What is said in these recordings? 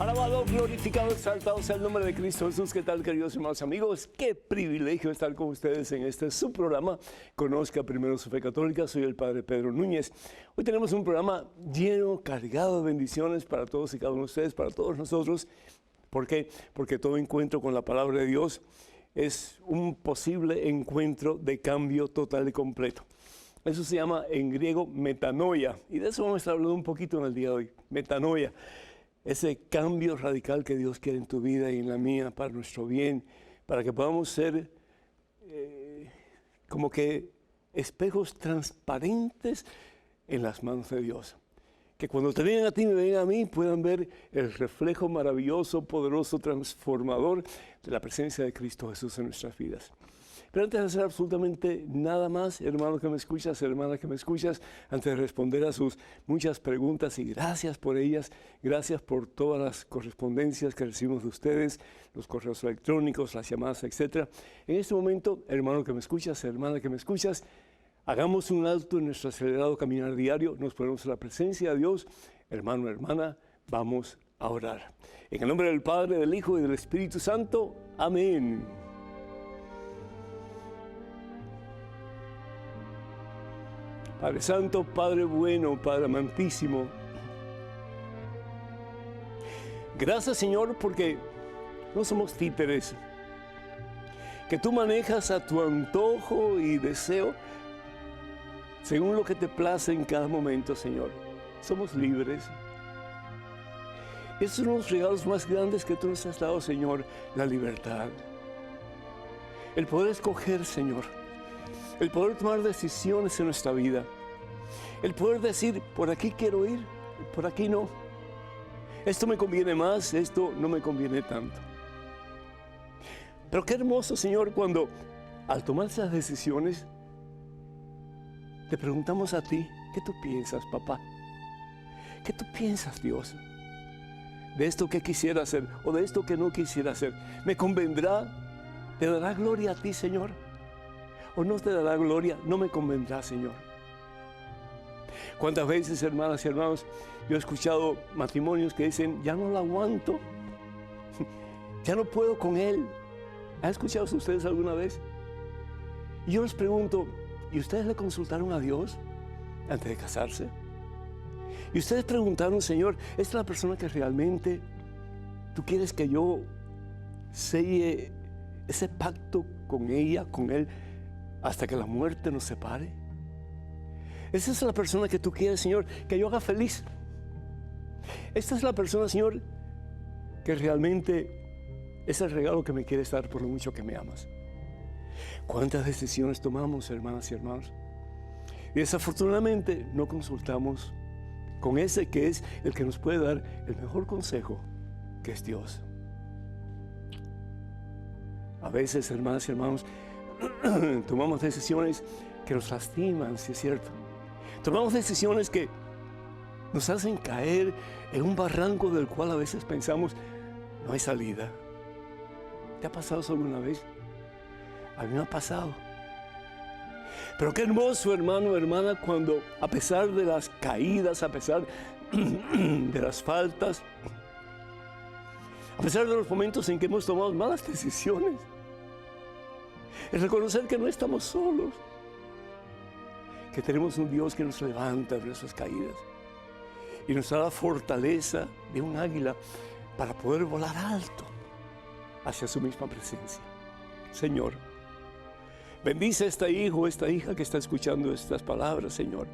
Alabado, glorificado, exaltado sea el nombre de Cristo Jesús. ¿Qué tal, queridos hermanos amigos? Qué privilegio estar con ustedes en este su programa. Conozca primero su fe católica. Soy el Padre Pedro Núñez. Hoy tenemos un programa lleno, cargado de bendiciones para todos y cada uno de ustedes, para todos nosotros. ¿Por qué? Porque todo encuentro con la palabra de Dios es un posible encuentro de cambio total y completo. Eso se llama en griego metanoia. Y de eso vamos a estar hablando un poquito en el día de hoy. Metanoia. Ese cambio radical que Dios quiere en tu vida y en la mía para nuestro bien, para que podamos ser como que espejos transparentes en las manos de Dios. Que cuando te vean a ti, me ven a mí, puedan ver el reflejo maravilloso, poderoso, transformador de la presencia de Cristo Jesús en nuestras vidas. Pero antes de hacer absolutamente nada más, hermano que me escuchas, hermana que me escuchas, antes de responder a sus muchas preguntas, y gracias por ellas, gracias por todas las correspondencias que recibimos de ustedes, los correos electrónicos, las llamadas, etc. En este momento, hermano que me escuchas, hermana que me escuchas, hagamos un alto en nuestro acelerado caminar diario, nos ponemos en la presencia de Dios, hermano, hermana, vamos a orar. En el nombre del Padre, del Hijo y del Espíritu Santo, amén. Padre Santo, Padre bueno, Padre amantísimo. Gracias, Señor, porque no somos títeres, que tú manejas a tu antojo y deseo según lo que te place en cada momento, Señor. Somos libres. Esos son los regalos más grandes que tú nos has dado, Señor, la libertad. El poder escoger, Señor. El poder tomar decisiones en nuestra vida. El poder decir, por aquí quiero ir, por aquí no. Esto me conviene más, esto no me conviene tanto. Pero qué hermoso, Señor, cuando al tomar esas decisiones, te preguntamos a ti, ¿qué tú piensas, papá? ¿Qué tú piensas, Dios? De esto que quisiera hacer o de esto que no quisiera hacer. ¿Me convendrá? ¿Te dará gloria a ti, Señor? ¿O no te dará gloria? No me convendrá, Señor. ¿Cuántas veces, hermanas y hermanos, yo he escuchado matrimonios que dicen, ya no lo aguanto, ya no puedo con él? ¿Han escuchado ustedes alguna vez? Y yo les pregunto, ¿y ustedes le consultaron a Dios antes de casarse? Y ustedes preguntaron, Señor, ¿esta es la persona que realmente tú quieres que yo selle ese pacto con ella, con él, hasta que la muerte nos separe? Esa es la persona que tú quieres, Señor, que yo haga feliz. Esta es la persona, Señor, que realmente es el regalo que me quieres dar por lo mucho que me amas. ¿Cuántas decisiones tomamos, hermanas y hermanos? Y desafortunadamente no consultamos con ese que es el que nos puede dar el mejor consejo, que es Dios. A veces, hermanas y hermanos, tomamos decisiones que nos lastiman, si es cierto. Tomamos decisiones que nos hacen caer en un barranco del cual a veces pensamos, no hay salida. ¿Te ha pasado eso alguna vez? A mí me ha pasado. Pero qué hermoso, hermano, hermana, cuando a pesar de las caídas, a pesar de las faltas, a pesar de los momentos en que hemos tomado malas decisiones, es reconocer que no estamos solos, que tenemos un Dios que nos levanta de nuestras caídas y nos da la fortaleza de un águila para poder volar alto hacia su misma presencia. Señor, bendice a este hijo o esta hija que está escuchando estas palabras, Señor.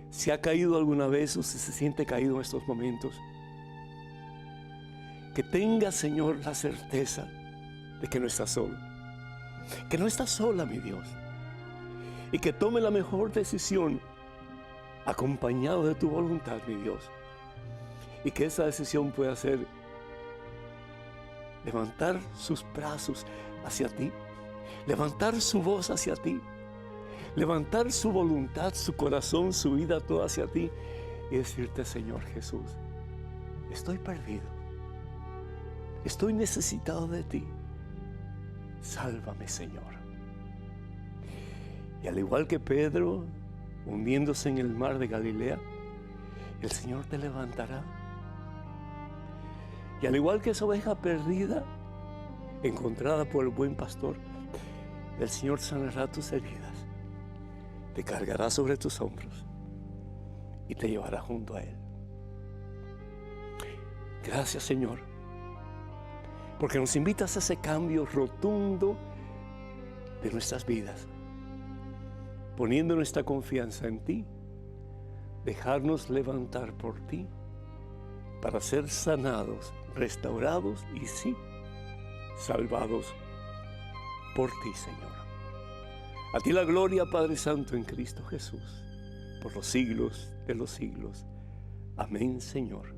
Si ha caído alguna vez o si se siente caído en estos momentos, que tenga, Señor, la certeza de que no está solo. Que no está sola, mi Dios. Y que tome la mejor decisión acompañado de tu voluntad, mi Dios. Y que esa decisión pueda ser levantar sus brazos hacia ti, levantar su voz hacia ti, levantar su voluntad, su corazón, su vida toda hacia ti y decirte, Señor Jesús, estoy perdido, estoy necesitado de ti, sálvame, Señor. Y al igual que Pedro, hundiéndose en el mar de Galilea, el Señor te levantará Y al igual que esa oveja perdida, encontrada por el buen pastor, el Señor sanará tus heridas, te cargará sobre tus hombros y te llevará junto a Él. Gracias, Señor, porque nos invitas a ese cambio rotundo de nuestras vidas, poniendo nuestra confianza en ti, dejarnos levantar por ti para ser sanados, restaurados y sí, salvados por ti, Señor. A ti la gloria, Padre Santo, en Cristo Jesús, por los siglos de los siglos. Amén, Señor.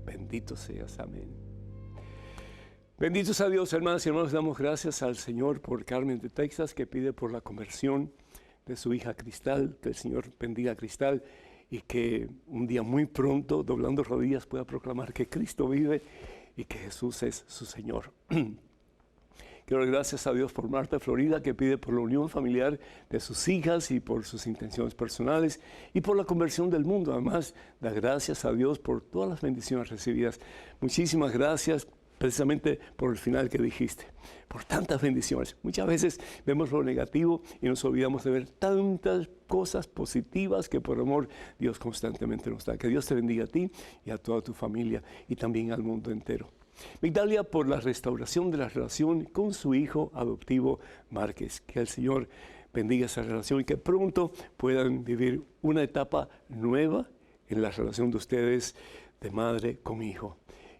Bendito seas, amén. Benditos a Dios, hermanas y hermanos. Damos gracias al Señor por Carmen de Texas, que pide por la conversión de su hija Cristal. Que el Señor bendiga a Cristal y que un día muy pronto, doblando rodillas, pueda proclamar que Cristo vive y que Jesús es su Señor. Quiero dar gracias a Dios por Marta Florida, que pide por la unión familiar de sus hijas y por sus intenciones personales y por la conversión del mundo. Además, da gracias a Dios por todas las bendiciones recibidas. Muchísimas gracias, precisamente por el final que dijiste, por tantas bendiciones. Muchas veces vemos lo negativo y nos olvidamos de ver tantas cosas positivas que por amor Dios constantemente nos da. Que Dios te bendiga a ti y a toda tu familia y también al mundo entero. Migdalia por la restauración de la relación con su hijo adoptivo Márquez. Que el Señor bendiga esa relación y que pronto puedan vivir una etapa nueva en la relación de ustedes de madre con hijo.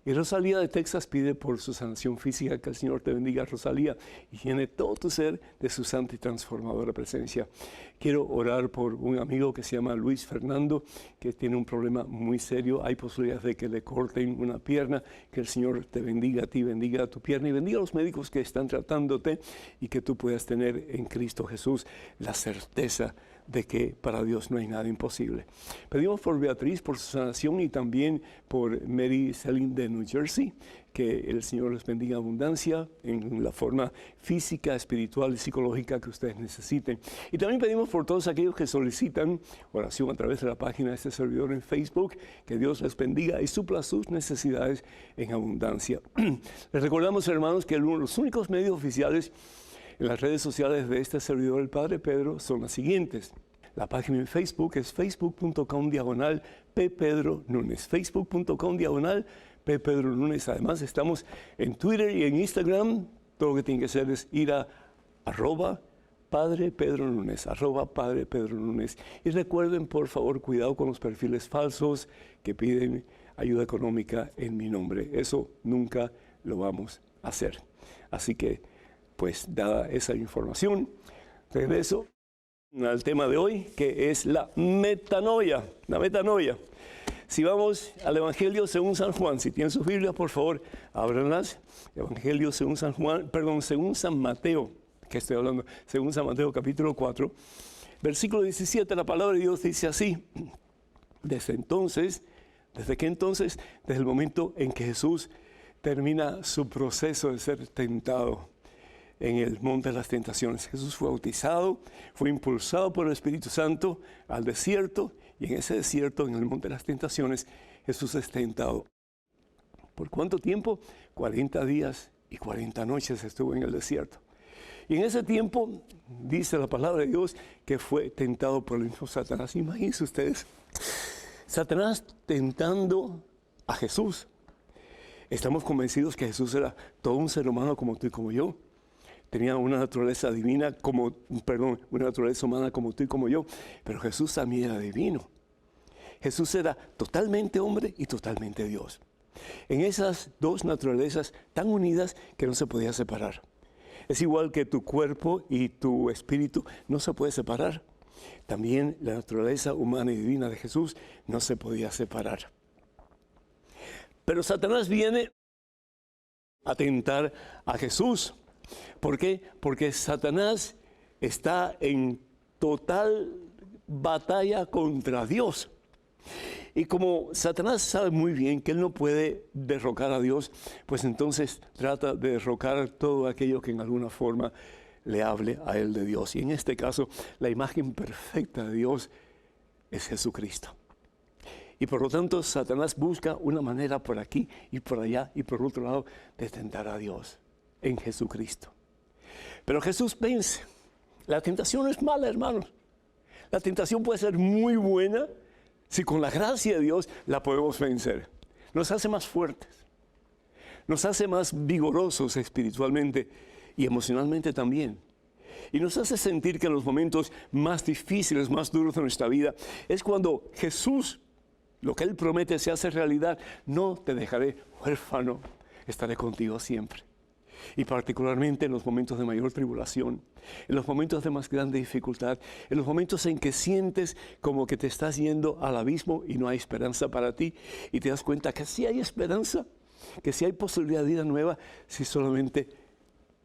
Y Rosalía de Texas pide por su sanación física. Que el Señor te bendiga, Rosalía, y llene todo tu ser de su santa y transformadora presencia. Quiero orar por un amigo que se llama Luis Fernando, que tiene un problema muy serio. Hay posibilidades de que le corten una pierna. Que el Señor te bendiga a ti, bendiga a tu pierna y bendiga a los médicos que están tratándote y que tú puedas tener en Cristo Jesús la certeza de que para Dios no hay nada imposible. Pedimos por Beatriz, por su sanación, y también por Mary Selin de New Jersey, que el Señor les bendiga abundancia en la forma física, espiritual y psicológica que ustedes necesiten. Y también pedimos por todos aquellos que solicitan oración a través de la página de este servidor en Facebook, que Dios les bendiga y supla sus necesidades en abundancia. Les recordamos, hermanos, que los únicos medios oficiales en las redes sociales de este servidor, el Padre Pedro, son las siguientes. La página en Facebook es facebook.com/ppedronunes. Facebook.com/ppedronunes. Además, estamos en Twitter y en Instagram. Todo lo que tienen que hacer es ir a @Padre Pedro Nunes, @Padre Pedro Nunes. Y recuerden, por favor, cuidado con los perfiles falsos que piden ayuda económica en mi nombre. Eso nunca lo vamos a hacer. Así que, pues, dada esa información, regreso al tema de hoy, que es la metanoia. La metanoia. Si vamos al Evangelio según San Juan, si tienen sus Biblias, por favor, ábranlas. Evangelio según San Juan, perdón, según San Mateo, que estoy hablando, según San Mateo capítulo 4, versículo 17, la palabra de Dios dice así: ¿desde qué entonces? Desde el momento en que Jesús termina su proceso de ser tentado en el monte de las tentaciones. Jesús fue bautizado, fue impulsado por el Espíritu Santo al desierto, y en ese desierto, en el monte de las tentaciones, Jesús es tentado. ¿Por cuánto tiempo? 40 días y 40 noches estuvo en el desierto. Y en ese tiempo, dice la palabra de Dios, que fue tentado por el mismo Satanás. Imagínense ustedes, Satanás tentando a Jesús. Estamos convencidos que Jesús era todo un ser humano como tú y como yo. Tenía una naturaleza divina, una naturaleza humana como tú y como yo, pero Jesús también era divino. Jesús era totalmente hombre y totalmente Dios. En esas dos naturalezas tan unidas que no se podía separar. Es igual que tu cuerpo y tu espíritu no se puede separar. También la naturaleza humana y divina de Jesús no se podía separar. Pero Satanás viene a tentar a Jesús. ¿Por qué? Porque Satanás está en total batalla contra Dios. Y como Satanás sabe muy bien que él no puede derrocar a Dios, pues entonces trata de derrocar todo aquello que en alguna forma le hable a él de Dios. Y en este caso, la imagen perfecta de Dios es Jesucristo. Y por lo tanto, Satanás busca una manera por aquí y por allá y por otro lado de tentar a Dios en Jesucristo. Pero Jesús vence. La tentación es mala, hermanos. La tentación puede ser muy buena si con la gracia de Dios la podemos vencer. Nos hace más fuertes. Nos hace más vigorosos espiritualmente y emocionalmente también. Y nos hace sentir que en los momentos más difíciles, más duros de nuestra vida, es cuando Jesús, lo que Él promete, se hace realidad. No te dejaré huérfano, estaré contigo siempre. Y particularmente en los momentos de mayor tribulación, en los momentos de más grande dificultad, en los momentos en que sientes como que te estás yendo al abismo y no hay esperanza para ti, y te das cuenta que sí hay esperanza, que sí hay posibilidad de vida nueva, si solamente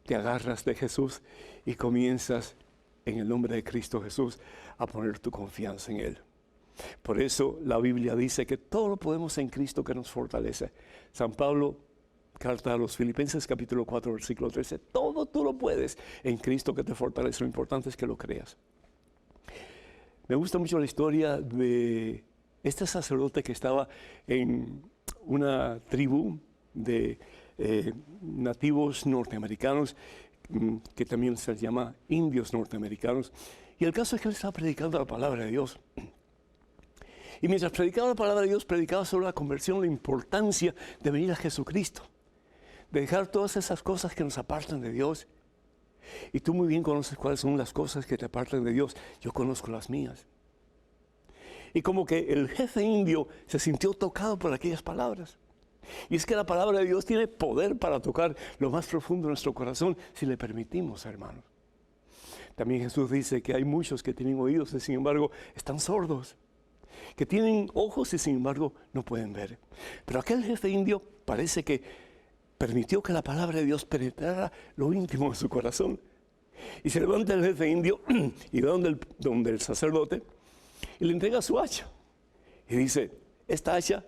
te agarras de Jesús y comienzas en el nombre de Cristo Jesús a poner tu confianza en Él. Por eso la Biblia dice que todo lo podemos en Cristo que nos fortalece. San Pablo, carta a los Filipenses capítulo 4 versículo 13, todo tú lo puedes en Cristo que te fortalece. Lo importante es que lo creas. Me gusta mucho la historia de este sacerdote que estaba en una tribu de nativos norteamericanos, que también se llama indios norteamericanos. Y el caso es que él estaba predicando la palabra de Dios. Y mientras predicaba la palabra de Dios, predicaba sobre la conversión, la importancia de venir a Jesucristo, de dejar todas esas cosas que nos apartan de Dios. Y tú muy bien conoces cuáles son las cosas que te apartan de Dios. Yo conozco las mías. Y como que el jefe indio se sintió tocado por aquellas palabras. Y es que la palabra de Dios tiene poder para tocar lo más profundo de nuestro corazón, si le permitimos, hermanos. También Jesús dice que hay muchos que tienen oídos y sin embargo están sordos, que tienen ojos y sin embargo no pueden ver. Pero aquel jefe indio parece que permitió que la palabra de Dios penetrara lo íntimo de su corazón. Y se levanta el jefe indio y va donde el sacerdote y le entrega su hacha. Y dice, esta hacha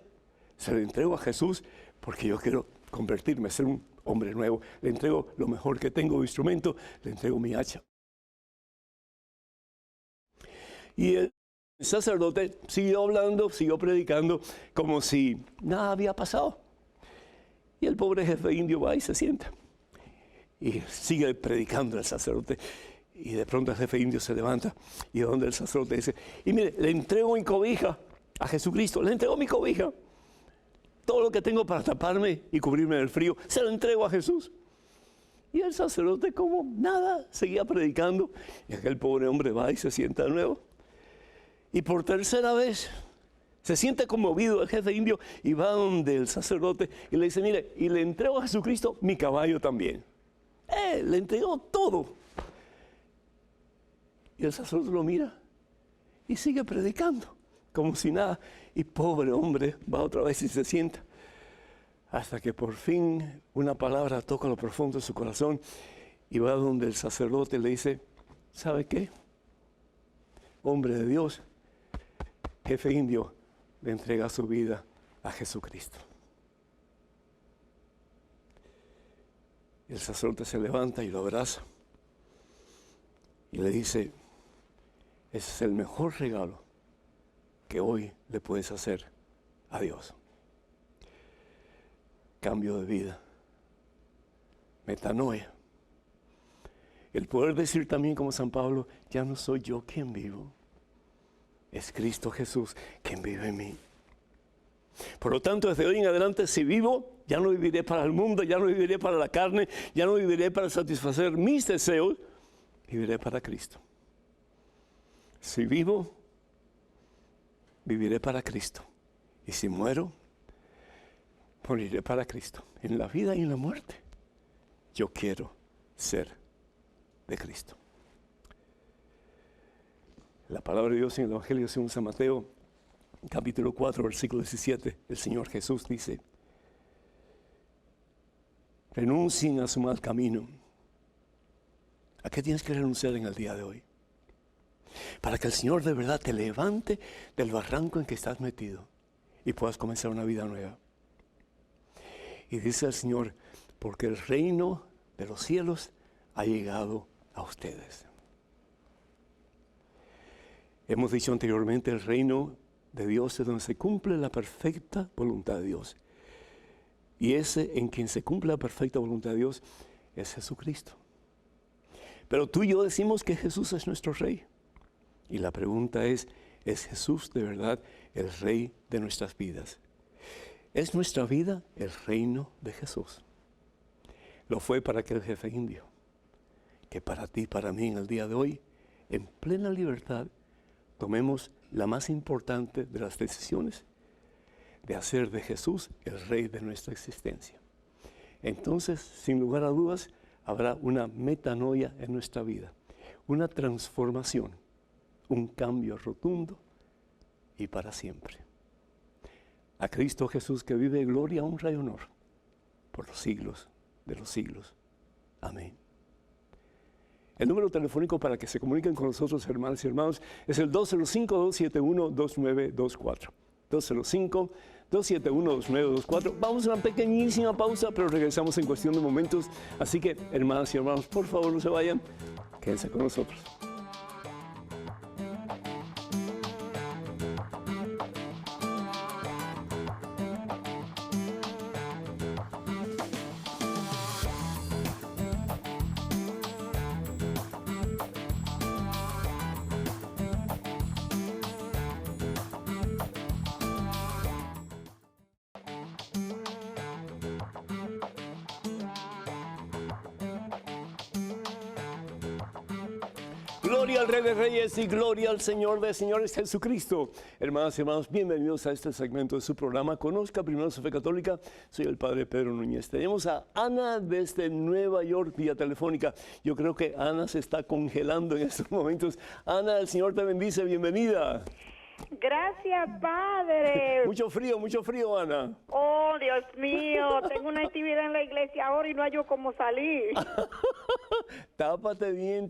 se la entrego a Jesús porque yo quiero convertirme, ser un hombre nuevo. Le entrego lo mejor que tengo de instrumento, le entrego mi hacha. Y el sacerdote siguió hablando, siguió predicando como si nada había pasado. Y el pobre jefe indio va y se sienta. Y sigue predicando el sacerdote. Y de pronto el jefe indio se levanta y donde el sacerdote dice, y mire, le entrego mi cobija a Jesucristo, le entrego mi cobija. Todo lo que tengo para taparme y cubrirme del frío, se lo entrego a Jesús. Y el sacerdote como nada, seguía predicando. Y aquel pobre hombre va y se sienta de nuevo. Y por tercera vez se siente conmovido el jefe indio y va donde el sacerdote y le dice, mire, y le entrego a Jesucristo mi caballo también. Le entregó todo. Y el sacerdote lo mira y sigue predicando como si nada. Y pobre hombre va otra vez y se sienta. Hasta que por fin una palabra toca lo profundo de su corazón y va donde el sacerdote le dice, ¿sabe qué? Hombre de Dios, jefe indio, le entrega su vida a Jesucristo. El sacerdote se levanta y lo abraza y le dice, ese es el mejor regalo que hoy le puedes hacer a Dios. Cambio de vida, metanoia. El poder decir también como San Pablo, ya no soy yo quien vivo, es Cristo Jesús quien vive en mí. Por lo tanto, desde hoy en adelante, si vivo, ya no viviré para el mundo, ya no viviré para la carne, ya no viviré para satisfacer mis deseos, viviré para Cristo. Si vivo, viviré para Cristo. Y si muero, moriré para Cristo. En la vida y en la muerte, yo quiero ser de Cristo. La palabra de Dios en el Evangelio según San Mateo, capítulo 4, versículo 17, el Señor Jesús dice, renuncien a su mal camino. ¿A qué tienes que renunciar en el día de hoy? Para que el Señor de verdad te levante del barranco en que estás metido y puedas comenzar una vida nueva. Y dice el Señor, porque el reino de los cielos ha llegado a ustedes. Hemos dicho anteriormente, el reino de Dios es donde se cumple la perfecta voluntad de Dios. Y ese en quien se cumple la perfecta voluntad de Dios es Jesucristo. Pero tú y yo decimos que Jesús es nuestro Rey. Y la pregunta ¿es Jesús de verdad el Rey de nuestras vidas? ¿Es nuestra vida el reino de Jesús? Lo fue para aquel jefe indio, que para ti, para mí en el día de hoy, en plena libertad, tomemos la más importante de las decisiones, de hacer de Jesús el Rey de nuestra existencia. Entonces, sin lugar a dudas, habrá una metanoia en nuestra vida, una transformación, un cambio rotundo y para siempre. A Cristo Jesús que vive gloria, honra y honor por los siglos de los siglos. Amén. El número telefónico para que se comuniquen con nosotros, hermanos y hermanos, es el 205-271-2924. 205-271-2924. Vamos a una pequeñísima pausa, pero regresamos en cuestión de momentos. Así que, hermanas y hermanos, por favor no se vayan, quédense con nosotros. Gloria al Rey de Reyes y gloria al Señor de Señores, Jesucristo. Hermanas y hermanos, bienvenidos a este segmento de su programa. Conozca primero su fe católica. Soy el Padre Pedro Núñez. Tenemos a Ana desde Nueva York vía telefónica. Yo creo que Ana se está congelando en estos momentos. Ana, el Señor te bendice. Bienvenida. Gracias, Padre. Mucho frío, Ana. Oh, Dios mío, tengo una actividad en la iglesia ahora y no hallo cómo salir. Tápate bien,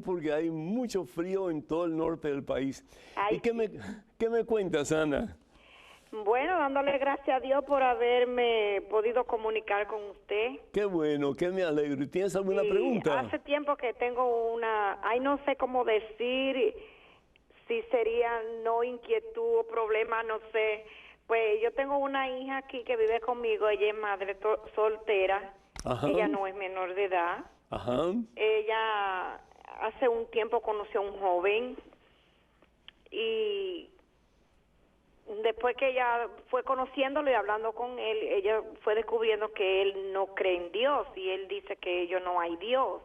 porque hay mucho frío en todo el norte del país. Ay, ¿Y qué me cuentas, Ana? Bueno, dándole gracias a Dios por haberme podido comunicar con usted. Qué bueno, que me alegro. ¿Y tienes alguna pregunta? Hace tiempo que tengo no sé cómo decir, si sería no inquietud o problema, no sé. Pues yo tengo una hija aquí que vive conmigo, ella es madre soltera. Ajá. Ella no es menor de edad. Ajá. Ella hace un tiempo conoció a un joven y después que ella fue conociéndolo y hablando con él, ella fue descubriendo que él no cree en Dios y él dice que ello no hay Dios,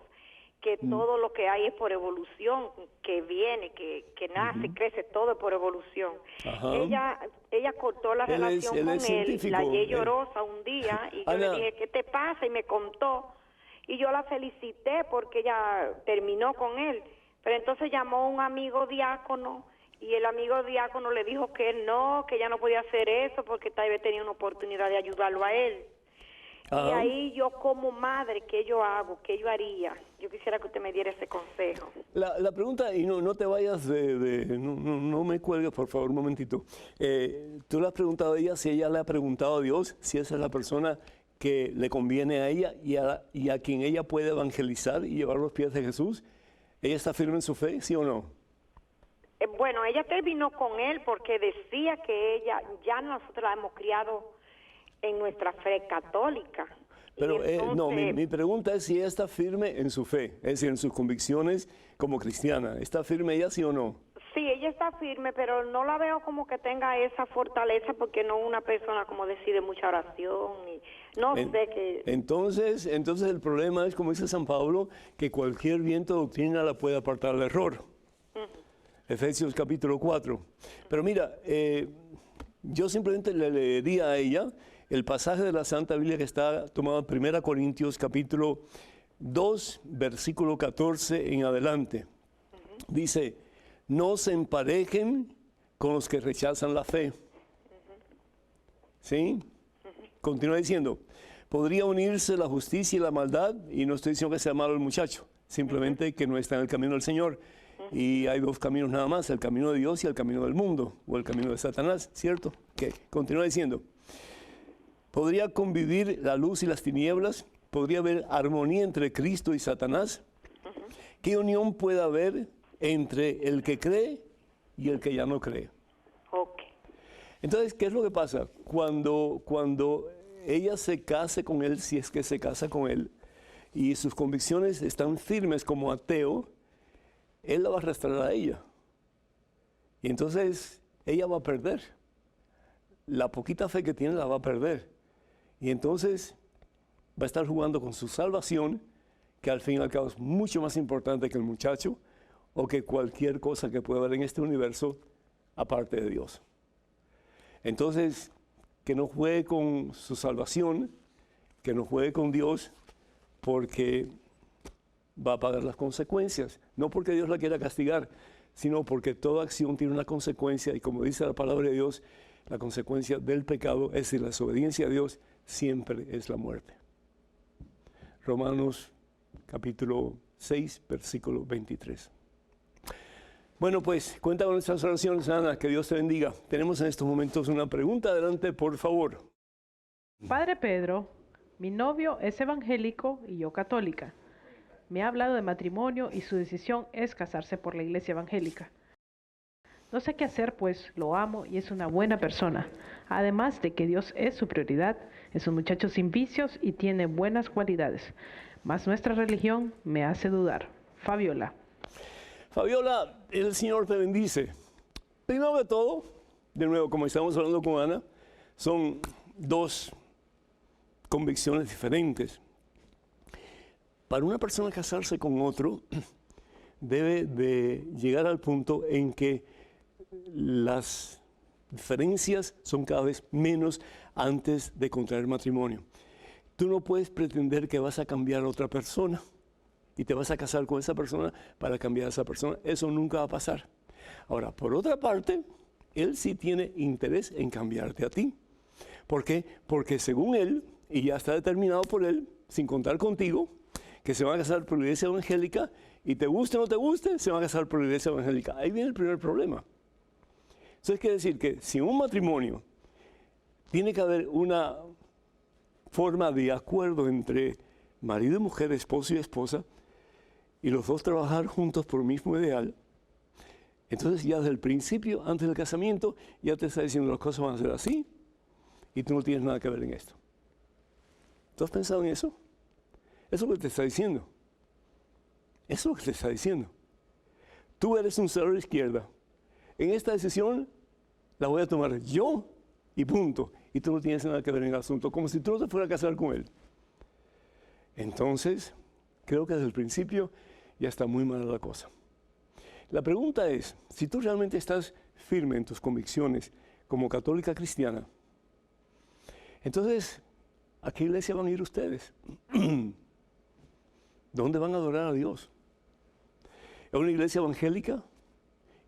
que todo lo que hay es por evolución, que viene, que nace, crece, todo es por evolución. Ajá. Ella cortó la relación con él, la hallé llorosa un día y yo le dije, ¿qué te pasa? Y me contó. Y yo la felicité porque ella terminó con él. Pero entonces llamó un amigo diácono y el amigo diácono le dijo que ella no podía hacer eso porque tal vez tenía una oportunidad de ayudarlo a él. Ajá. Y ahí yo como madre, ¿qué yo hago? ¿Qué yo haría? Yo quisiera que usted me diera ese consejo. La pregunta, y no te vayas no me cuelgues, por favor, un momentito. Tú le has preguntado a ella si ella le ha preguntado a Dios, si esa es la persona que le conviene a ella y a quien ella puede evangelizar y llevar los pies de Jesús. ¿Ella está firme en su fe, sí o no? Bueno, ella terminó con él porque decía que ella, ya nosotros la hemos criado en nuestra fe católica. Pero entonces, mi pregunta es si ella está firme en su fe, es decir, en sus convicciones como cristiana. ¿Está firme ella, sí o no? Sí, ella está firme, pero no la veo como que tenga esa fortaleza porque no es una persona como decide mucha oración y no sé qué. Entonces el problema es, como dice San Pablo, que cualquier viento de doctrina la puede apartar del error. Efesios capítulo 4. Pero mira, yo simplemente le leería a ella el pasaje de la Santa Biblia que está tomado en 1 Corintios capítulo 2, versículo 14 en adelante. Dice, no se emparejen con los que rechazan la fe. ¿Sí? Continúa diciendo, podría unirse la justicia y la maldad, y no estoy diciendo que sea malo el muchacho, simplemente que no está en el camino del Señor. Y hay dos caminos nada más, el camino de Dios y el camino del mundo, o el camino de Satanás, ¿cierto? Que continúa diciendo, podría convivir la luz y las tinieblas, podría haber armonía entre Cristo y Satanás. ¿Qué unión puede haber entre el que cree y el que ya no cree? Okay. Entonces, ¿qué es lo que pasa? Cuando ella se case con él, si es que se casa con él, y sus convicciones están firmes como ateo, él la va a arrastrar a ella. Y entonces ella va a perder. La poquita fe que tiene la va a perder. Y entonces va a estar jugando con su salvación, que al fin y al cabo es mucho más importante que el muchacho o que cualquier cosa que pueda haber en este universo aparte de Dios. Entonces, que no juegue con su salvación, que no juegue con Dios, porque va a pagar las consecuencias. No porque Dios la quiera castigar, sino porque toda acción tiene una consecuencia, y como dice la palabra de Dios, la consecuencia del pecado, es decir, la desobediencia a Dios, siempre es la muerte. Romanos capítulo 6, versículo 23. Bueno, pues, cuenta con nuestras oraciones, Ana, que Dios te bendiga. Tenemos en estos momentos una pregunta, adelante, por favor. Padre Pedro, mi novio es evangélico y yo católica. Me ha hablado de matrimonio y su decisión es casarse por la iglesia evangélica. No sé qué hacer, pues lo amo y es una buena persona. Además de que Dios es su prioridad, es un muchacho sin vicios y tiene buenas cualidades. Mas nuestra religión me hace dudar. Fabiola. Fabiola, el Señor te bendice. Primero de todo, de nuevo, como estamos hablando con Ana, son dos convicciones diferentes. Para una persona casarse con otro, debe de llegar al punto en que las diferencias son cada vez menos antes de contraer matrimonio. Tú no puedes pretender que vas a cambiar a otra persona y te vas a casar con esa persona para cambiar a esa persona. Eso nunca va a pasar. Ahora, por otra parte, él sí tiene interés en cambiarte a ti. ¿Por qué? Porque según él, y ya está determinado por él, sin contar contigo, que se van a casar por la iglesia evangélica, y te guste o no te guste, se van a casar por la iglesia evangélica. Ahí viene el primer problema. Eso quiere decir que si en un matrimonio tiene que haber una forma de acuerdo entre marido y mujer, esposo y esposa, y los dos trabajar juntos por el mismo ideal, entonces ya desde el principio, antes del casamiento, ya te está diciendo las cosas van a ser así, y tú no tienes nada que ver en esto. ¿Tú has pensado en eso? Eso es lo que te está diciendo. Eso es lo que te está diciendo. Tú eres un cero a la izquierda. En esta decisión la voy a tomar yo y punto. Y tú no tienes nada que ver en el asunto, como si tú no te fueras a casar con él. Entonces, creo que desde el principio ya está muy mala la cosa. La pregunta es, si tú realmente estás firme en tus convicciones como católica cristiana, entonces, ¿a qué iglesia van a ir ustedes? ¿Dónde van a adorar a Dios? ¿Es una iglesia evangélica?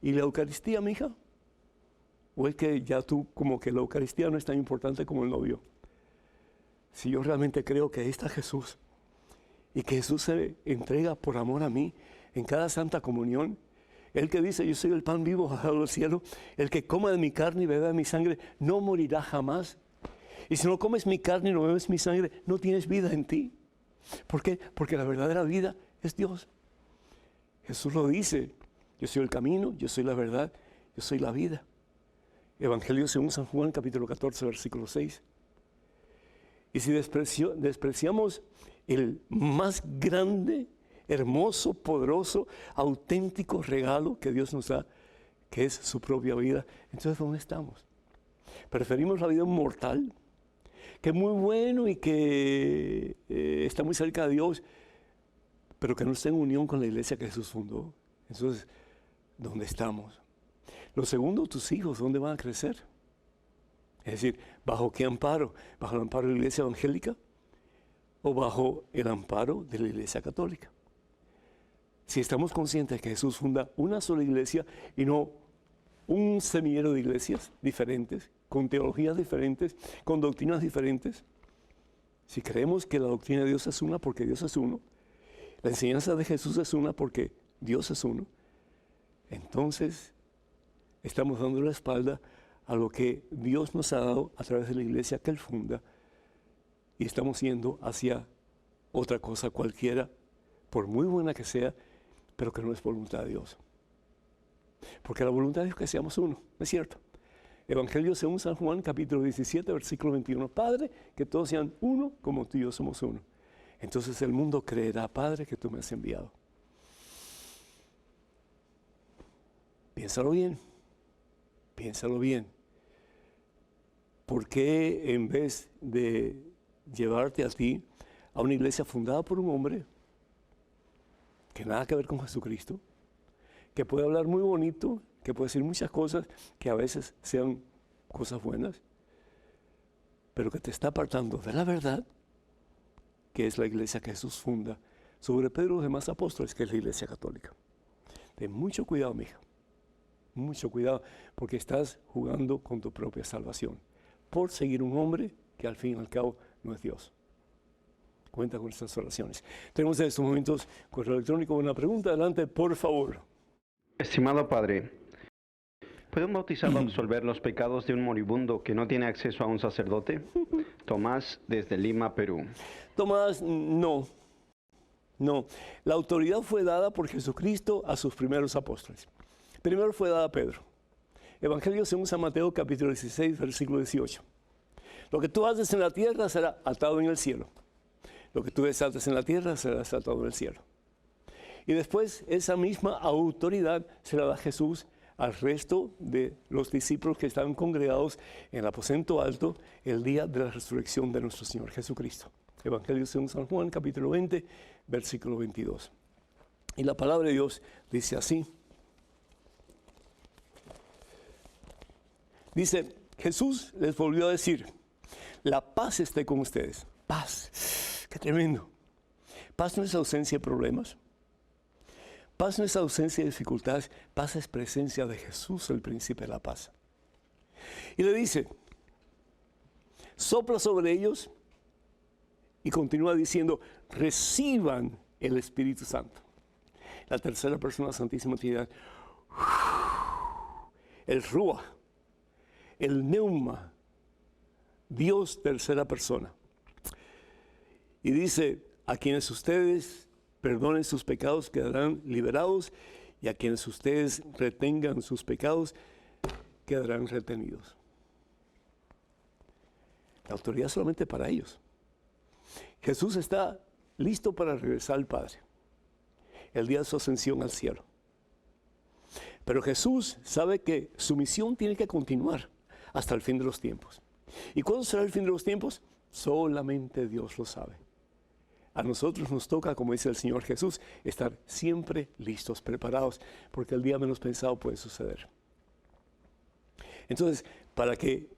¿Y la Eucaristía, mija? ¿O es que ya tú como que la Eucaristía no es tan importante como el novio? Si yo realmente creo que ahí está Jesús y que Jesús se entrega por amor a mí en cada Santa Comunión, el que dice, yo soy el pan vivo bajado del cielo, el que coma de mi carne y beba de mi sangre no morirá jamás. Y si no comes mi carne y no bebes mi sangre, no tienes vida en ti. ¿Por qué? Porque la verdadera vida es Dios. Jesús lo dice, yo soy el camino, yo soy la verdad, yo soy la vida. Evangelio según San Juan, capítulo 14, versículo 6. Y si despreciamos el más grande, hermoso, poderoso, auténtico regalo que Dios nos da, que es su propia vida, entonces ¿dónde estamos? Preferimos la vida mortal, que es muy bueno y que está muy cerca de Dios, pero que no está en unión con la iglesia que Jesús fundó. Entonces, ¿dónde estamos? Lo segundo, tus hijos, ¿dónde van a crecer? Es decir, ¿bajo qué amparo? ¿Bajo el amparo de la iglesia evangélica o bajo el amparo de la iglesia católica? Si estamos conscientes de que Jesús funda una sola iglesia y no un semillero de iglesias diferentes, con teologías diferentes, con doctrinas diferentes, si creemos que la doctrina de Dios es una porque Dios es uno, la enseñanza de Jesús es una porque Dios es uno, entonces estamos dando la espalda a lo que Dios nos ha dado a través de la iglesia que Él funda y estamos yendo hacia otra cosa cualquiera, por muy buena que sea, pero que no es voluntad de Dios. Porque la voluntad de Dios es que seamos uno, ¿no es cierto? Evangelio según San Juan, capítulo 17, versículo 21. Padre, que todos sean uno como tú y yo somos uno. Entonces el mundo creerá, Padre, que tú me has enviado. Piénsalo bien. Piénsalo bien. ¿Por qué en vez de llevarte a ti a una iglesia fundada por un hombre que nada que ver con Jesucristo, que puede hablar muy bonito, que puede decir muchas cosas que a veces sean cosas buenas, pero que te está apartando de la verdad, que es la iglesia que Jesús funda sobre Pedro y los demás apóstoles, que es la iglesia católica? Ten mucho cuidado, mija, mucho cuidado, porque estás jugando con tu propia salvación por seguir un hombre que al fin y al cabo no es Dios. Cuenta con estas oraciones. Tenemos en estos momentos correo electrónico una pregunta. Adelante, por favor. Estimado Padre, ¿puede un bautizado absolver los pecados de un moribundo que no tiene acceso a un sacerdote? Tomás, desde Lima, Perú. Tomás, no. No. La autoridad fue dada por Jesucristo a sus primeros apóstoles. Primero fue dada a Pedro. Evangelio según San Mateo, capítulo 16, versículo 18. Lo que tú haces en la tierra será atado en el cielo. Lo que tú desates en la tierra será desatado en el cielo. Y después esa misma autoridad se la da Jesús al resto de los discípulos que estaban congregados en el aposento alto el día de la resurrección de nuestro Señor Jesucristo. Evangelio según San Juan, capítulo 20, versículo 22. Y la palabra de Dios dice así. Dice, Jesús les volvió a decir, la paz esté con ustedes. Paz, qué tremendo. Paz no es ausencia de problemas. Paz no es ausencia de dificultades. Paz es presencia de Jesús, el príncipe de la paz. Y le dice, sopla sobre ellos y continúa diciendo, reciban el Espíritu Santo. La tercera persona de la Santísima Trinidad. El Ruach. El Neuma, Dios tercera persona. Y dice, a quienes ustedes perdonen sus pecados quedarán liberados, y a quienes ustedes retengan sus pecados quedarán retenidos. La autoridad es solamente para ellos. Jesús está listo para regresar al Padre el día de su ascensión al cielo. Pero Jesús sabe que su misión tiene que continuar hasta el fin de los tiempos. ¿Y cuándo será el fin de los tiempos? Solamente Dios lo sabe. A nosotros nos toca, como dice el Señor Jesús, estar siempre listos, preparados, porque el día menos pensado puede suceder. Entonces, para que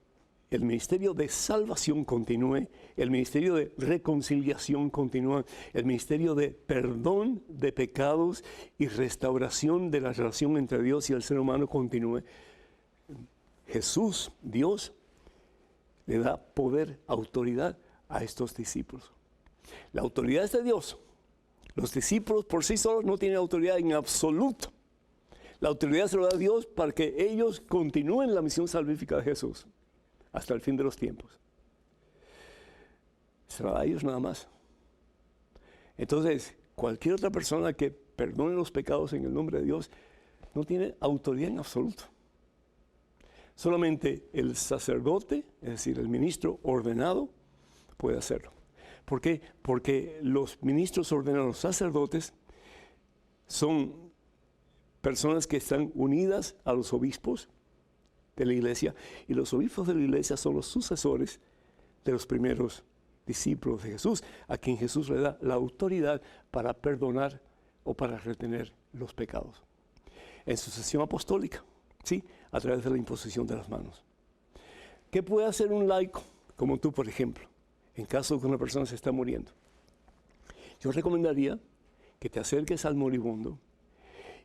el ministerio de salvación continúe, el ministerio de reconciliación continúe, el ministerio de perdón de pecados y restauración de la relación entre Dios y el ser humano continúe, Jesús, Dios, le da poder, autoridad a estos discípulos. La autoridad es de Dios. Los discípulos por sí solos no tienen autoridad en absoluto. La autoridad se la da Dios para que ellos continúen la misión salvífica de Jesús hasta el fin de los tiempos. Se la da a ellos nada más. Entonces, cualquier otra persona que perdone los pecados en el nombre de Dios no tiene autoridad en absoluto. Solamente el sacerdote, es decir, el ministro ordenado, puede hacerlo. ¿Por qué? Porque los ministros ordenados, los sacerdotes, son personas que están unidas a los obispos de la iglesia, y los obispos de la iglesia son los sucesores de los primeros discípulos de Jesús, a quien Jesús le da la autoridad para perdonar o para retener los pecados. En sucesión apostólica, ¿sí? A través de la imposición de las manos. ¿Qué puede hacer un laico, como tú, por ejemplo, en caso de que una persona se está muriendo? Yo recomendaría que te acerques al moribundo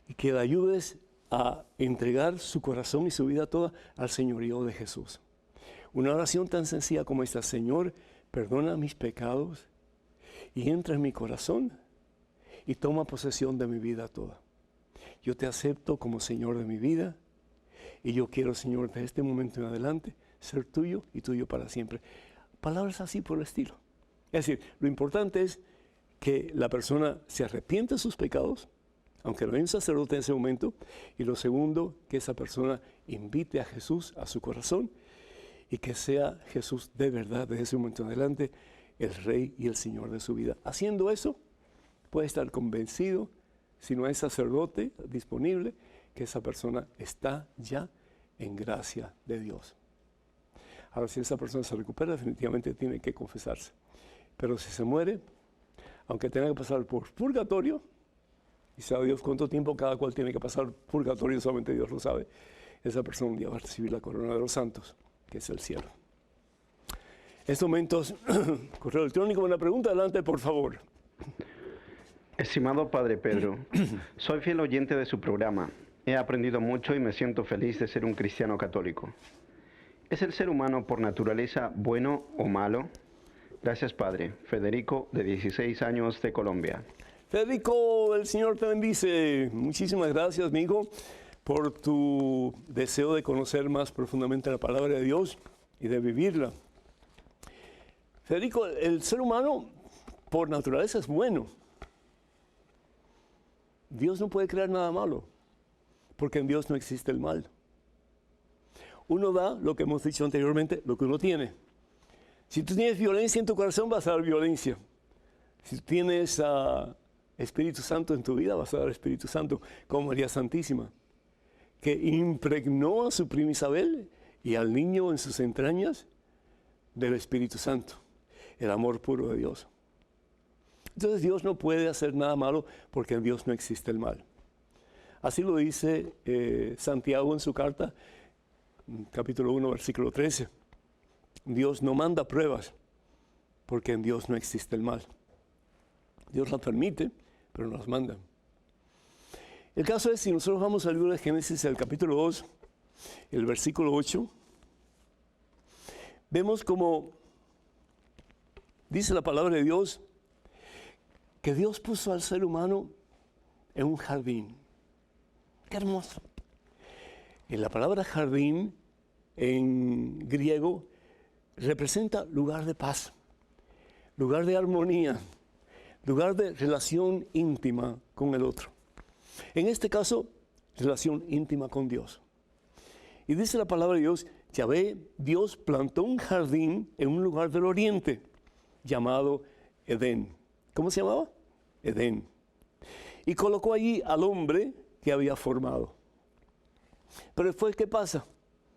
y que le ayudes a entregar su corazón y su vida toda al señorío de Jesús. Una oración tan sencilla como esta: Señor, perdona mis pecados y entra en mi corazón y toma posesión de mi vida toda. Yo te acepto como Señor de mi vida y yo quiero, Señor, de este momento en adelante ser tuyo y tuyo para siempre. Palabras así por el estilo. Es decir, lo importante es que la persona se arrepiente de sus pecados, aunque no hay un sacerdote en ese momento. Y lo segundo, que esa persona invite a Jesús a su corazón y que sea Jesús de verdad desde ese momento en adelante el Rey y el Señor de su vida. Haciendo eso, puede estar convencido, si no hay sacerdote disponible, que esa persona está ya en gracia de Dios. Ahora, si esa persona se recupera, definitivamente tiene que confesarse. Pero si se muere, aunque tenga que pasar por purgatorio, y sabe Dios cuánto tiempo cada cual tiene que pasar purgatorio, solamente Dios lo sabe, esa persona un día va a recibir la corona de los santos, que es el cielo. En estos momentos, correo electrónico, una pregunta, adelante, por favor. Estimado Padre Pedro, soy fiel oyente de su programa. He aprendido mucho y me siento feliz de ser un cristiano católico. ¿Es el ser humano por naturaleza bueno o malo? Gracias, Padre. Federico, de 16 años, de Colombia. Federico, el Señor te bendice. Muchísimas gracias, amigo, por tu deseo de conocer más profundamente la palabra de Dios y de vivirla. Federico, el ser humano por naturaleza es bueno. Dios no puede crear nada malo, porque en Dios no existe el mal. Uno da, lo que hemos dicho anteriormente, lo que uno tiene. Si tú tienes violencia en tu corazón, vas a dar violencia. Si tú tienes Espíritu Santo en tu vida, vas a dar Espíritu Santo, como María Santísima, que impregnó a su prima Isabel y al niño en sus entrañas del Espíritu Santo, el amor puro de Dios. Entonces Dios no puede hacer nada malo porque en Dios no existe el mal. Así lo dice Santiago en su carta, capítulo 1, versículo 13. Dios no manda pruebas porque en Dios no existe el mal. Dios las permite, pero no las manda. El caso es, si nosotros vamos al libro de Génesis, el capítulo 2, el versículo 8, vemos como dice la palabra de Dios, que Dios puso al ser humano en un jardín. ¡Qué hermoso! En la palabra jardín, en griego, representa lugar de paz, lugar de armonía, lugar de relación íntima con el otro. En este caso, relación íntima con Dios. Y dice la palabra de Dios, Yahvé, Dios plantó un jardín en un lugar del oriente, llamado Edén. ¿Cómo se llamaba? Edén. Y colocó allí al hombre que había formado. Pero después, ¿qué pasa?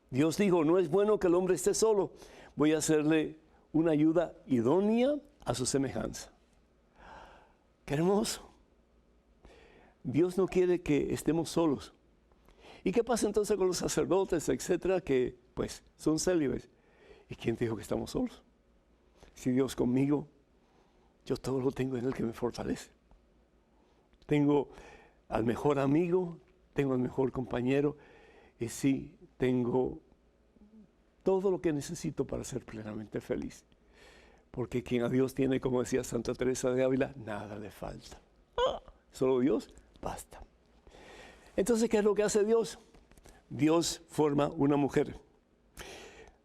Dios dijo, no es bueno que el hombre esté solo. Voy a hacerle una ayuda idónea a su semejanza. ¡Qué hermoso! Dios no quiere que estemos solos. ¿Y qué pasa entonces con los sacerdotes, etcétera, que pues son célibes? ¿Y quién dijo que estamos solos? Si Dios conmigo, yo todo lo tengo en Él que me fortalece. Tengo al mejor amigo, tengo al mejor compañero, y sí, tengo todo lo que necesito para ser plenamente feliz. Porque quien a Dios tiene, como decía Santa Teresa de Ávila, nada le falta. Solo Dios basta. Entonces, ¿qué es lo que hace Dios? Dios forma una mujer.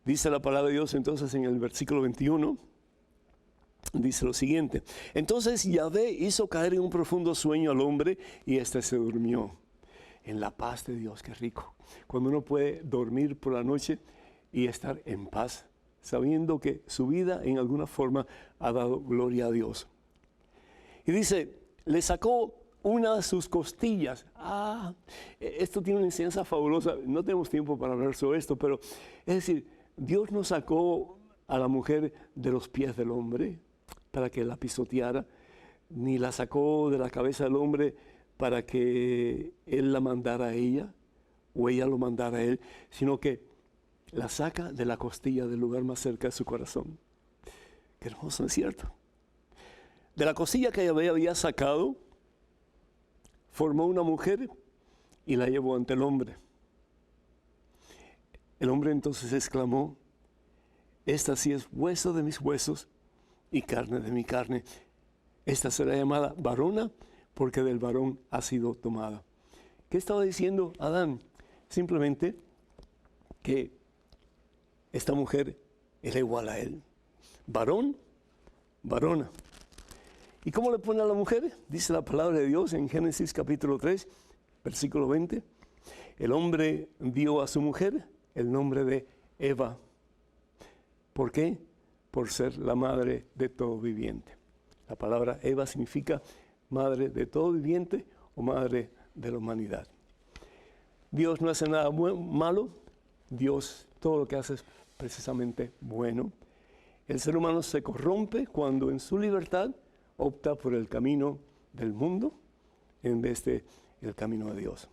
Dice la palabra de Dios entonces en el versículo 21, dice lo siguiente. Entonces Yahvé hizo caer en un profundo sueño al hombre y éste se durmió. En la paz de Dios, qué rico. Cuando uno puede dormir por la noche y estar en paz, sabiendo que su vida en alguna forma ha dado gloria a Dios. Y dice, le sacó una de sus costillas. Esto tiene una enseñanza fabulosa. No tenemos tiempo para hablar sobre esto, pero es decir, Dios no sacó a la mujer de los pies del hombre para que la pisoteara, ni la sacó de la cabeza del hombre para que él la mandara a ella o ella lo mandara a él, sino que la saca de la costilla del lugar más cerca de su corazón. Qué hermoso, ¿no es cierto? De la costilla que ella había sacado, formó una mujer y la llevó ante el hombre. El hombre entonces exclamó, esta sí es hueso de mis huesos y carne de mi carne. Esta será llamada varona porque del varón ha sido tomada. ¿Qué estaba diciendo Adán? Simplemente que esta mujer era igual a él. Varón, varona. ¿Y cómo le pone a la mujer? Dice la palabra de Dios en Génesis capítulo 3, versículo 20. El hombre dio a su mujer el nombre de Eva. ¿Por qué? Por ser la madre de todo viviente. La palabra Eva significa madre de todo viviente o madre de la humanidad. Dios no hace nada malo. Dios todo lo que hace es precisamente bueno. El ser humano se corrompe cuando en su libertad opta por el camino del mundo en vez de el camino de Dios.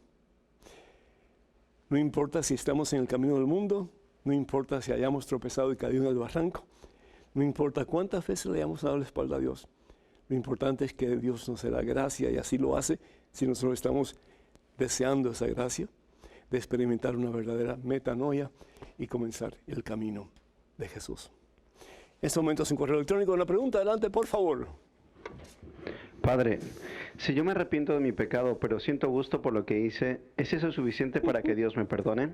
No importa si estamos en el camino del mundo, no importa si hayamos tropezado y caído en el barranco, no importa cuántas veces le hayamos dado la espalda a Dios. Lo importante es que Dios nos dé la gracia, y así lo hace si nosotros estamos deseando esa gracia de experimentar una verdadera metanoia y comenzar el camino de Jesús. En este momento es un correo electrónico. Una pregunta, adelante, por favor. Padre, si yo me arrepiento de mi pecado, pero siento gusto por lo que hice, ¿es eso suficiente para que Dios me perdone?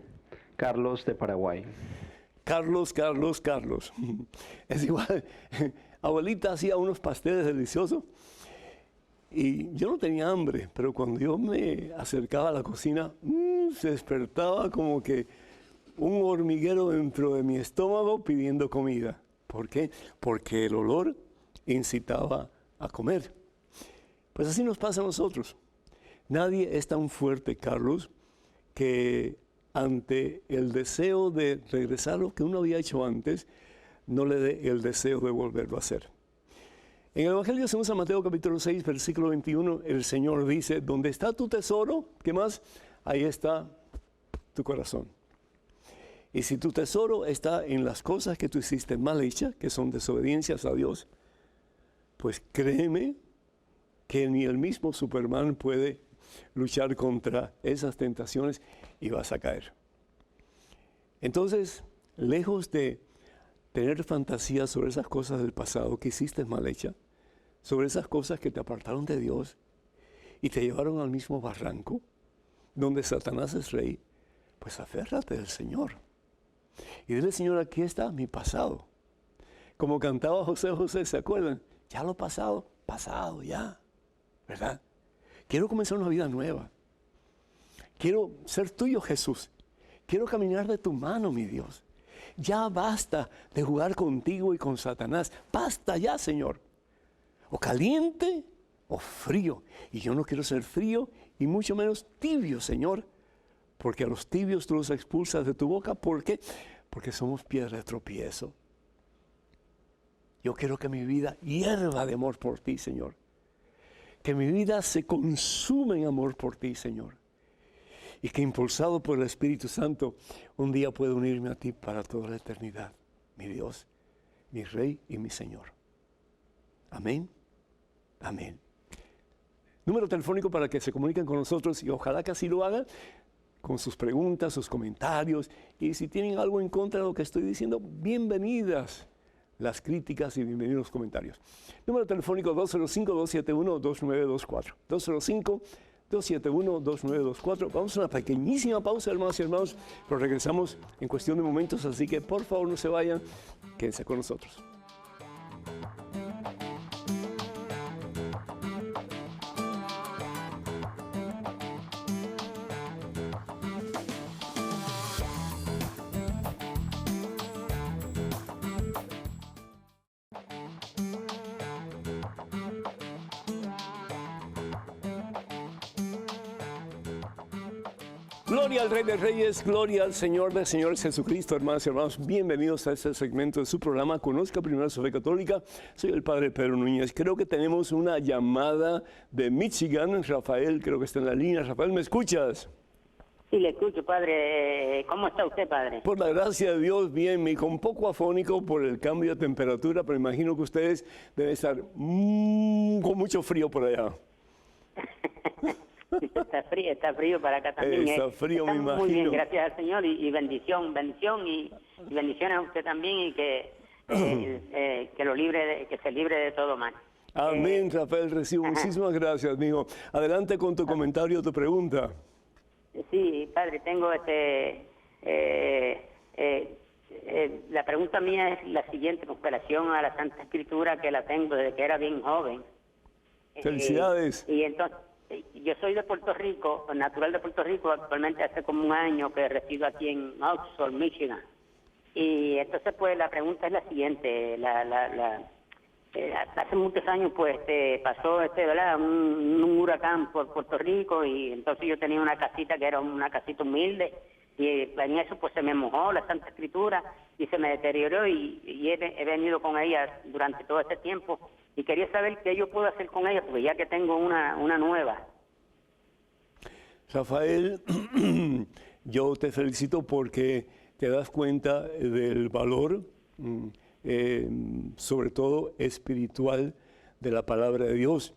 Carlos, de Paraguay. Carlos. Es igual. Abuelita hacía unos pasteles deliciosos y yo no tenía hambre, pero cuando yo me acercaba a la cocina, se despertaba como que un hormiguero dentro de mi estómago pidiendo comida. ¿Por qué? Porque el olor incitaba a comer. Pues así nos pasa a nosotros. Nadie es tan fuerte, Carlos, que ante el deseo de regresar a lo que uno había hecho antes, no le dé el deseo de volverlo a hacer. En el Evangelio según San Mateo capítulo 6, versículo 21, el Señor dice, donde está tu tesoro, ¿qué más? Ahí está tu corazón. Y si tu tesoro está en las cosas que tú hiciste mal hechas, que son desobediencias a Dios, pues créeme que ni el mismo Superman puede luchar contra esas tentaciones y vas a caer. Entonces, lejos de tener fantasías sobre esas cosas del pasado que hiciste mal hechas, sobre esas cosas que te apartaron de Dios y te llevaron al mismo barranco, donde Satanás es rey, pues aférrate del Señor. Y dile, Señor, aquí está mi pasado. Como cantaba José, ¿se acuerdan? Ya lo pasado, ya, ¿verdad? Quiero comenzar una vida nueva. Quiero ser tuyo, Jesús. Quiero caminar de tu mano, mi Dios. Ya basta de jugar contigo y con Satanás. Basta ya, Señor. O caliente o frío. Y yo no quiero ser frío y mucho menos tibio, Señor. Porque a los tibios tú los expulsas de tu boca. ¿Por qué? Porque somos piedra de tropiezo. Yo quiero que mi vida hierva de amor por ti, Señor. Que mi vida se consume en amor por ti, Señor. Y que impulsado por el Espíritu Santo, un día pueda unirme a ti para toda la eternidad. Mi Dios, mi Rey y mi Señor. Amén. Amén. Número telefónico para que se comuniquen con nosotros y ojalá que así lo hagan con sus preguntas, sus comentarios. Y si tienen algo en contra de lo que estoy diciendo, bienvenidas las críticas y bienvenidos los comentarios. Número telefónico 205-271-2924. 205-271-2924. Vamos a una pequeñísima pausa, hermanos y hermanos, pero regresamos en cuestión de momentos, así que por favor no se vayan, quédense con nosotros. Gloria al Rey de Reyes, gloria al Señor de Señores Jesucristo, hermanos y hermanos. Bienvenidos a este segmento de su programa Conozca Primero su Fe Católica. Soy el Padre Pedro Núñez. Creo que tenemos una llamada de Michigan. Rafael, creo que está en la línea. Rafael, ¿me escuchas? Sí, le escucho, Padre. ¿Cómo está usted, Padre? Por la gracia de Dios, bien, me un poco afónico por el cambio de temperatura, pero imagino que ustedes deben estar con mucho frío por allá. Está frío para acá también. Está frío, me imagino. Muy bien, gracias al Señor y bendición y bendiciones a usted también y que lo libre, que se libre de todo mal. Amén, Rafael, recibo muchísimas gracias, amigo. Adelante con tu comentario, tu pregunta. Sí, Padre, tengo la pregunta mía es la siguiente, con relación a la Santa Escritura, que la tengo desde que era bien joven. Felicidades. Y entonces, yo soy de Puerto Rico, natural de Puerto Rico, actualmente hace como un año que resido aquí en Oxford, Michigan. Y entonces, pues, la pregunta es la siguiente. Hace muchos años, pues, pasó ¿verdad? Un huracán por Puerto Rico, y entonces yo tenía una casita que era una casita humilde, y en eso, pues, se me mojó la Santa Escritura y se me deterioró, y he venido con ella durante todo este tiempo, y quería saber qué yo puedo hacer con ella, porque ya que tengo una nueva. Rafael, yo te felicito porque te das cuenta del valor, sobre todo espiritual, de la palabra de Dios.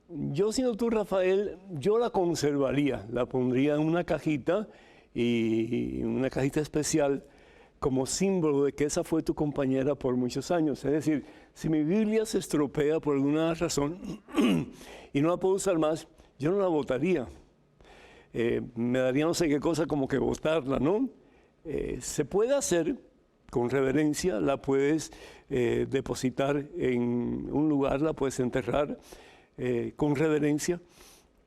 Yo, siendo tú, Rafael, yo la conservaría, la pondría en una cajita, y una cajita especial, como símbolo de que esa fue tu compañera por muchos años. Es decir, si mi Biblia se estropea por alguna razón y no la puedo usar más, yo no la botaría. Me daría no sé qué cosa como que botarla, ¿no? Se puede hacer con reverencia, la puedes depositar en un lugar, la puedes enterrar con reverencia,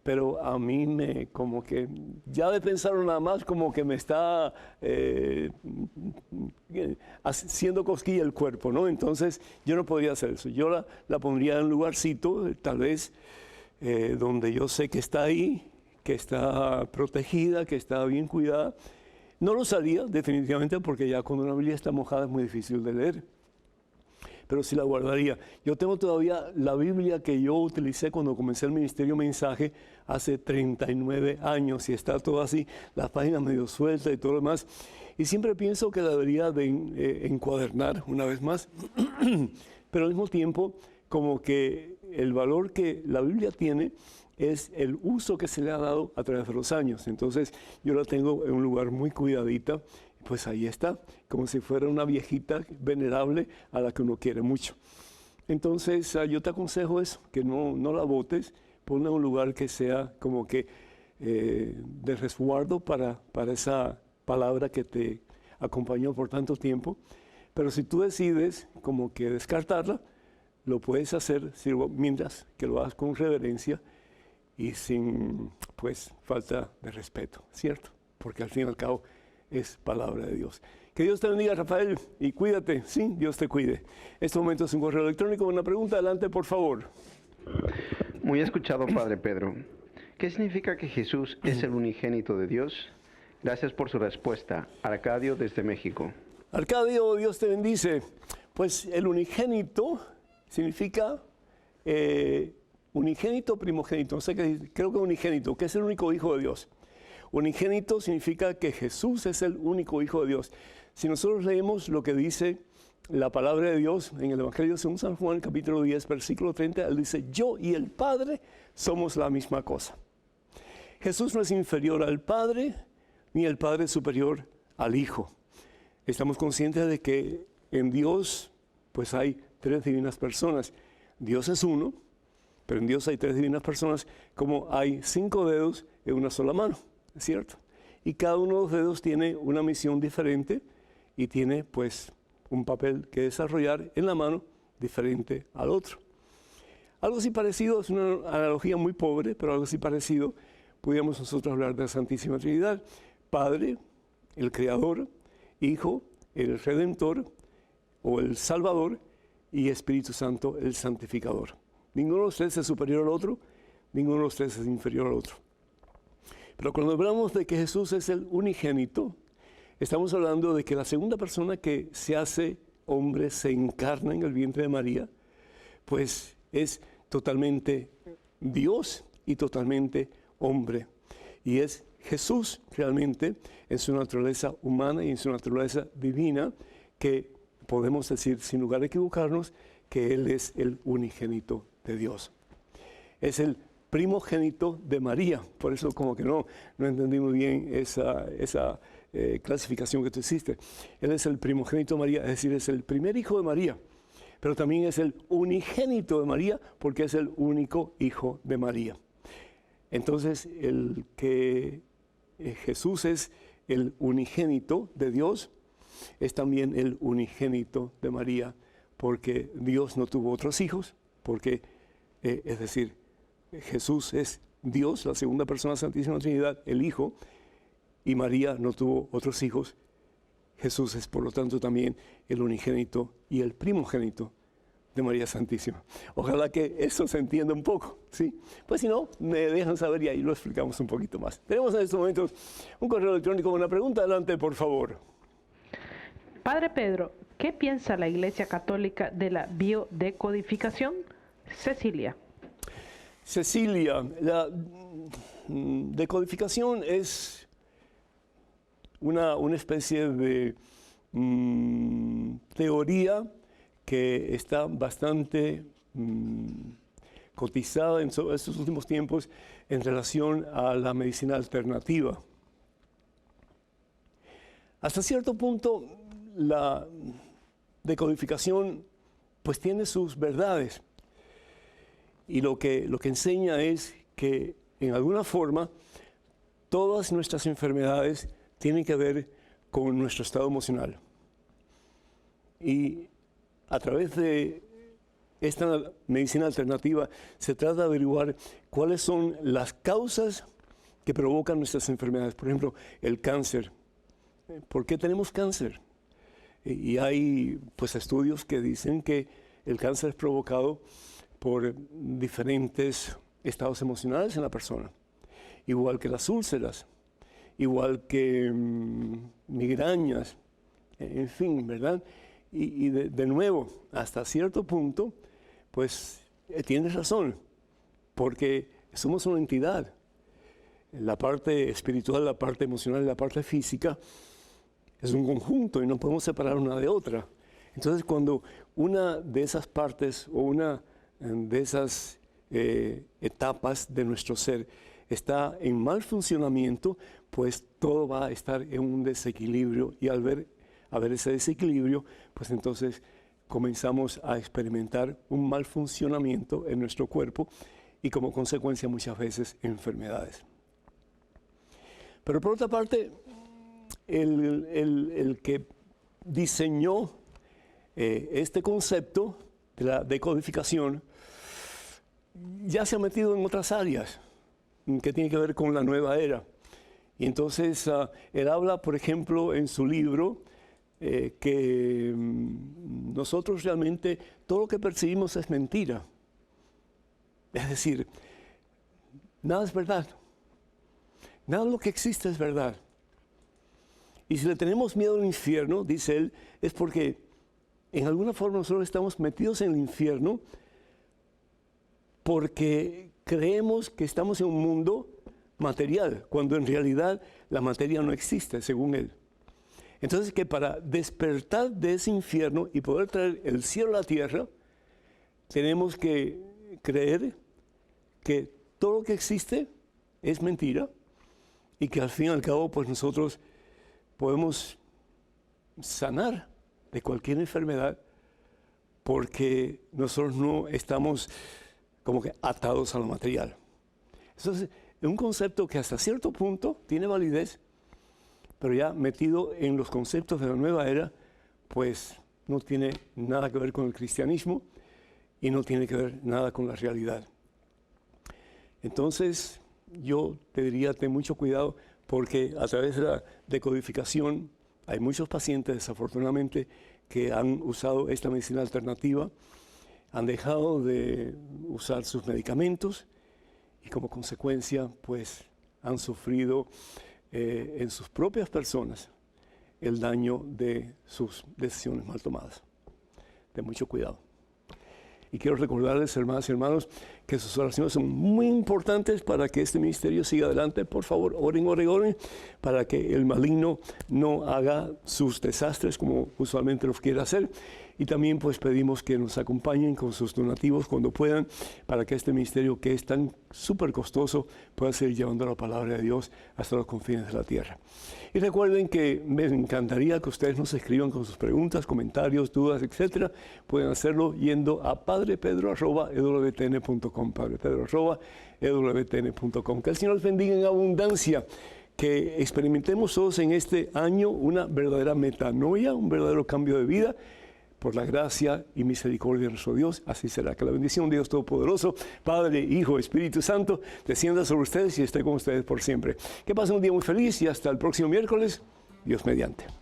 pero a mí como que, ya de pensarlo nada más, como que me está haciendo cosquilla el cuerpo, ¿no? Entonces yo no podría hacer eso. Yo la pondría en un lugarcito, tal vez, donde yo sé que está ahí, que está protegida, que está bien cuidada. No lo usaría definitivamente, porque ya cuando una Biblia está mojada es muy difícil de leer, pero sí la guardaría. Yo tengo todavía la Biblia que yo utilicé cuando comencé el Ministerio Mensaje hace 39 años, y está todo así, las páginas medio sueltas y todo lo demás, y siempre pienso que la debería de encuadernar una vez más, pero al mismo tiempo, como que el valor que la Biblia tiene es el uso que se le ha dado a través de los años. Entonces yo la tengo en un lugar muy cuidadita, pues ahí está, como si fuera una viejita venerable a la que uno quiere mucho. Entonces yo te aconsejo eso, que no la botes, ponla en un lugar que sea como que de resguardo para esa palabra que te acompañó por tanto tiempo. Pero si tú decides como que descartarla, lo puedes hacer mientras que lo hagas con reverencia y sin, pues, falta de respeto, ¿cierto? Porque al fin y al cabo es palabra de Dios. Que Dios te bendiga, Rafael, y cuídate, sí, Dios te cuide. Este momento es un correo electrónico, una pregunta, adelante, por favor. Muy escuchado, Padre Pedro. ¿Qué significa que Jesús es el unigénito de Dios? Gracias por su respuesta. Arcadio, desde México. Arcadio, Dios te bendice. Pues el unigénito significa unigénito, primogénito. No sé qué, creo que unigénito, que es el único hijo de Dios. Unigénito significa que Jesús es el único hijo de Dios. Si nosotros leemos lo que dice la palabra de Dios en el Evangelio según San Juan, capítulo 10, versículo 30, él dice: yo y el Padre somos la misma cosa. Jesús no es inferior al Padre, ni el Padre es superior al Hijo. Estamos conscientes de que en Dios pues hay tres divinas personas. Dios es uno, pero en Dios hay tres divinas personas, como hay 5 dedos en una sola mano, ¿es cierto? Y cada uno de los dedos tiene una misión diferente y tiene pues un papel que desarrollar en la mano diferente al otro. Algo así parecido, es una analogía muy pobre, pero algo así parecido, podríamos nosotros hablar de la Santísima Trinidad. Padre, el Creador; Hijo, el Redentor o el Salvador; y Espíritu Santo, el Santificador. Ninguno de los tres es superior al otro, ninguno de los tres es inferior al otro. Pero cuando hablamos de que Jesús es el unigénito, estamos hablando de que la segunda persona que se hace hombre, se encarna en el vientre de María, pues es totalmente Dios y totalmente hombre. Y es Jesús realmente en su naturaleza humana y en su naturaleza divina, que podemos decir sin lugar a equivocarnos que Él es el unigénito de Dios. Es el primogénito de María. Por eso como que no entendí muy bien esa clasificación que tú hiciste. Él es el primogénito de María, es decir, es el primer hijo de María, pero también es el unigénito de María porque es el único hijo de María. Entonces, el que Jesús es el unigénito de Dios, es también el unigénito de María, porque Dios no tuvo otros hijos, porque es decir, Jesús es Dios, la segunda persona de la Santísima Trinidad, el Hijo, y María no tuvo otros hijos. Jesús es, por lo tanto, también el unigénito y el primogénito de María Santísima. Ojalá que eso se entienda un poco, ¿sí? Pues si no, me dejan saber y ahí lo explicamos un poquito más. Tenemos en estos momentos un correo electrónico con una pregunta. Adelante, por favor. Padre Pedro, ¿qué piensa la Iglesia Católica de la biodecodificación? Cecilia. Cecilia, la decodificación es una especie de teoría que está bastante cotizada en estos últimos tiempos en relación a la medicina alternativa. Hasta cierto punto, la decodificación pues tiene sus verdades, y lo que enseña es que en alguna forma todas nuestras enfermedades tienen que ver con nuestro estado emocional. Y a través de esta medicina alternativa se trata de averiguar cuáles son las causas que provocan nuestras enfermedades. Por ejemplo, el cáncer. ¿Por qué tenemos cáncer? Y hay pues estudios que dicen que el cáncer es provocado por diferentes estados emocionales en la persona. Igual que las úlceras, igual que migrañas, en fin, ¿verdad? Y de nuevo, hasta cierto punto, pues tienes razón, porque somos una entidad. La parte espiritual, la parte emocional y la parte física es un conjunto y no podemos separar una de otra. Entonces, cuando una de esas partes o una de esas etapas de nuestro ser está en mal funcionamiento, pues todo va a estar en un desequilibrio, y al ver ese desequilibrio, pues entonces comenzamos a experimentar un mal funcionamiento en nuestro cuerpo y como consecuencia muchas veces enfermedades. Pero por otra parte, el que diseñó este concepto de la decodificación ya se ha metido en otras áreas que tienen que ver con la nueva era. Y entonces él habla, por ejemplo, en su libro, que nosotros realmente todo lo que percibimos es mentira. Es decir, nada es verdad. Nada de lo que existe es verdad. Y si le tenemos miedo al infierno, dice él, es porque en alguna forma nosotros estamos metidos en el infierno porque creemos que estamos en un mundo material, cuando en realidad la materia no existe, según él. Entonces, que para despertar de ese infierno y poder traer el cielo a la tierra, tenemos que creer que todo lo que existe es mentira y que al fin y al cabo, pues nosotros podemos sanar de cualquier enfermedad porque nosotros no estamos como que atados a lo material. Entonces, es un concepto que hasta cierto punto tiene validez, pero ya metido en los conceptos de la nueva era, pues no tiene nada que ver con el cristianismo y no tiene que ver nada con la realidad. Entonces, yo te diría, ten mucho cuidado, porque a través de la decodificación hay muchos pacientes, desafortunadamente, que han usado esta medicina alternativa, han dejado de usar sus medicamentos y como consecuencia, pues, han sufrido en sus propias personas el daño de sus decisiones mal tomadas. Ten mucho cuidado. Y quiero recordarles, hermanas y hermanos, que sus oraciones son muy importantes para que este ministerio siga adelante. Por favor, oren, oren, oren, para que el maligno no haga sus desastres como usualmente los quiere hacer. Y también pues pedimos que nos acompañen con sus donativos cuando puedan, para que este ministerio, que es tan súper costoso, pueda seguir llevando la palabra de Dios hasta los confines de la tierra. Y recuerden que me encantaría que ustedes nos escriban con sus preguntas, comentarios, dudas, etcétera. Pueden hacerlo yendo a padrepedro@ewtn.com, padrepedro@ewtn.com. Que el Señor los bendiga en abundancia. Que experimentemos todos en este año una verdadera metanoia, un verdadero cambio de vida, por la gracia y misericordia de nuestro Dios, así será. Que la bendición de Dios Todopoderoso, Padre, Hijo, Espíritu Santo, descienda sobre ustedes y esté con ustedes por siempre. Que pasen un día muy feliz y hasta el próximo miércoles, Dios mediante.